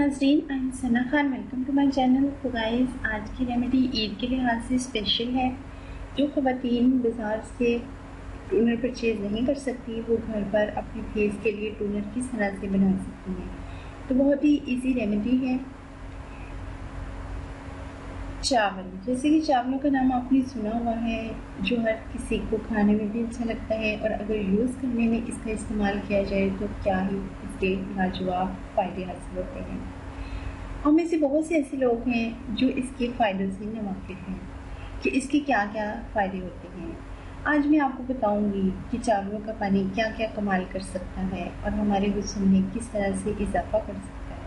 नाज़रीन, I am Sana Khan. Welcome to my channel. तो guys, आज की रेमेडी ईद के लिहाज से स्पेशल है। जो ख़वातीन बाज़ार से टोनर परचेज़ नहीं कर सकती वो घर पर अपने फेस के लिए टोनर किस तरह से बना सकती हैं। तो बहुत ही इजी रेमेडी है। चावल, जैसे कि चावलों का नाम आपने सुना हुआ है, जो हर किसी को खाने में भी अच्छा लगता है और अगर यूज़ करने में इसका इस्तेमाल किया जाए तो क्या ही इसके लाजवाब फ़ायदे हासिल होते हैं। हम में से बहुत से ऐसे लोग हैं जो इसके फ़ायदों से नावाकिफ़ हैं कि इसके क्या क्या फ़ायदे होते हैं। आज मैं आपको बताऊंगी कि चावलों का पानी क्या क्या कमाल कर सकता है और हमारे हुस्न में किस तरह से इजाफा कर सकता है।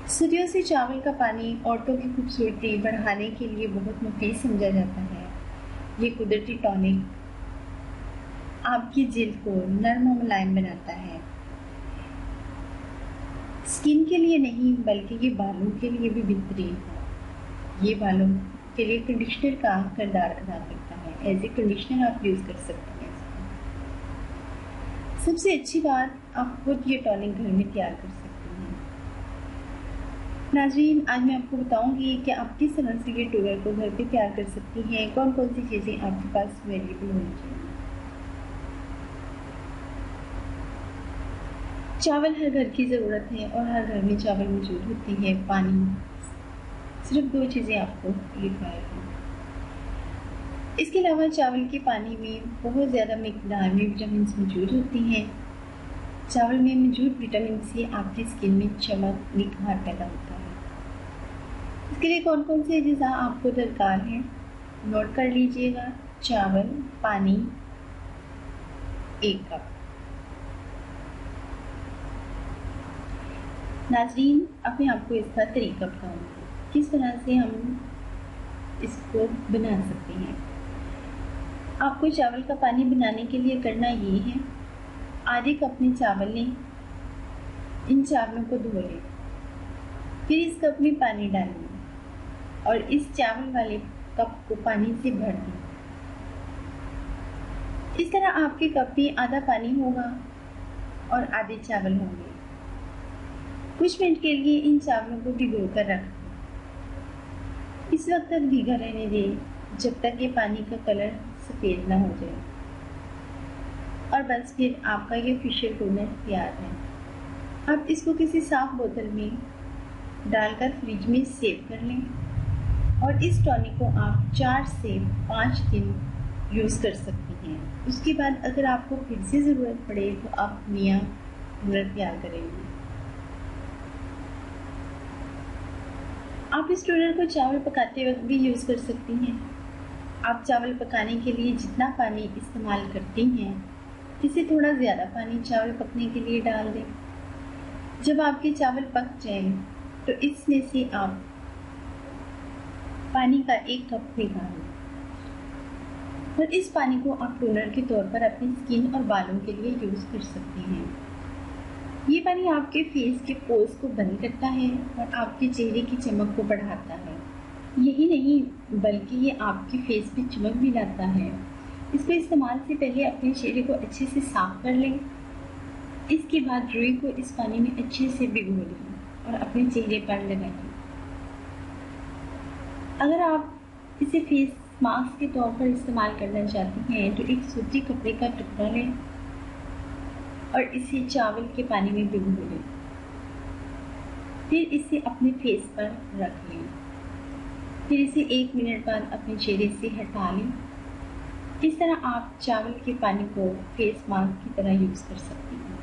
सदियों से चावल का पानी औरतों की खूबसूरती बढ़ाने के लिए बहुत मुफीद समझा जाता है। ये कुदरती टॉनिक आपकी जिल्द को नर्म और मुलायम बनाता है। स्किन के लिए नहीं बल्कि ये बालों के लिए भी बेहतरीन है। ये बालों के लिए कंडीशनर का किरदार अदा करता है। एज ए कंडीशनर आप यूज़ कर सकते हैं। सबसे अच्छी बात, आप खुद ये टॉनिक घर में तैयार कर सकते हैं। नाज़रीन, आज मैं आपको बताऊंगी कि आप किस तरह से ये टोनर को घर पे तैयार कर सकती हैं, कौन कौन सी चीज़ें आपके पास अवेलेबल होनी चाहिए। चावल हर घर की ज़रूरत है और हर घर में चावल मौजूद होती है। पानी, सिर्फ दो चीज़ें आपको रिक्वायर हैं। इसके अलावा चावल के पानी में बहुत ज़्यादा मिकदार में विटामिन मौजूद होती हैं। चावल में मौजूद विटामिन से आपकी स्किन में चमक, निखार पैदा होता है। इसके लिए कौन कौन से अज़ा आपको दरकार है, नोट कर लीजिएगा। चावल, पानी 1 कप। नाज़रीन, अब मैं आपको इसका तरीका बताऊंगी किस तरह से हम इसको बना सकते हैं। आपको चावल का पानी बनाने के लिए करना ये है, आधे कप में चावल लें, इन चावलों को धो लें, फिर इस कप में पानी डालें और इस चावल वाले कप को पानी से भर दें। इस तरह आपके कप में आधा पानी होगा और आधे चावल होंगे। कुछ मिनट के लिए इन चावलों को भिगो कर रख दें। इस वक्त तक भीगा रहने दें जब तक ये पानी का कलर सफ़ेद ना हो जाए और बस फिर आपका ये फेशियल टोनर तैयार है। अब इसको किसी साफ बोतल में डालकर फ्रिज में सेव कर लें और इस टॉनिक को आप 4 से 5 दिन यूज़ कर सकती हैं। उसके बाद अगर आपको फिर से ज़रूरत पड़े तो आप नया टोनर तैयार करेंगे। आप इस टोनर को चावल पकाते वक्त भी यूज़ कर सकती हैं। आप चावल पकाने के लिए जितना पानी इस्तेमाल करती हैं, इससे थोड़ा ज़्यादा पानी चावल पकने के लिए डाल दें। जब आपके चावल पक जाएं, तो इसमें से आप पानी का 1 कप निकालें और इस पानी को आप टोनर के तौर पर अपनी स्किन और बालों के लिए यूज़ कर सकते हैं। ये पानी आपके फेस के पोर्स को बंद करता है और आपके चेहरे की चमक को बढ़ाता है। यही नहीं बल्कि ये आपके फेस पे चमक भी लाता है। इसके इस्तेमाल से पहले अपने चेहरे को अच्छे से साफ कर लें। इसके बाद रुई को इस पानी में अच्छे से भिगो लें और अपने चेहरे पर लगाएं। अगर आप इसे फेस मास्क के तौर पर इस्तेमाल करना चाहती हैं तो एक सूती कपड़े का टुकड़ा लें और इसे चावल के पानी में भिगो लें। फिर इसे अपने फेस पर रख लें। फिर इसे 1 मिनट बाद अपने चेहरे से हटा लें। इस तरह आप चावल के पानी को फेस मास्क की तरह यूज़ कर सकती हैं।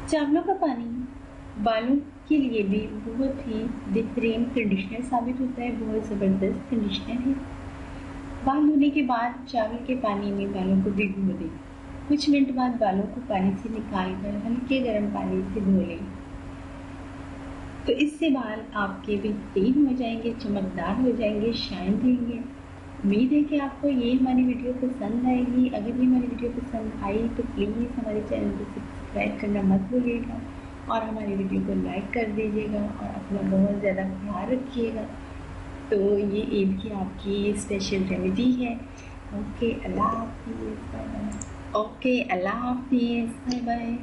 चावलों का पानी बालों के लिए भी बहुत ही बेहतरीन कंडीशनर साबित होता है। बहुत ज़बरदस्त कंडीशनर है। बाल धोने के बाद चावल के पानी में बालों को भिगो दें। कुछ मिनट बाद बालों को पानी से निकालकर हल्के गर्म पानी से धो लें, तो इससे बाल आपके बेहतरीन हो जाएंगे, चमकदार हो जाएंगे, शाइन देंगे। उम्मीद है कि आपको ये हमारी वीडियो पसंद आएगी। अगर ये हमारी वीडियो पसंद आई तो प्लीज़ हमारे चैनल को सब्सक्राइब करना मत भूलिएगा और हमारी वीडियो को लाइक कर दीजिएगा और अपना बहुत ज़्यादा ख्याल रखिएगा। तो ये ईद की आपकी स्पेशल रेमेडी है। ओके, अल्लाह हाफिज़, बाय बाय। ओके, अल्लाह हाफिज़, बाय बाय।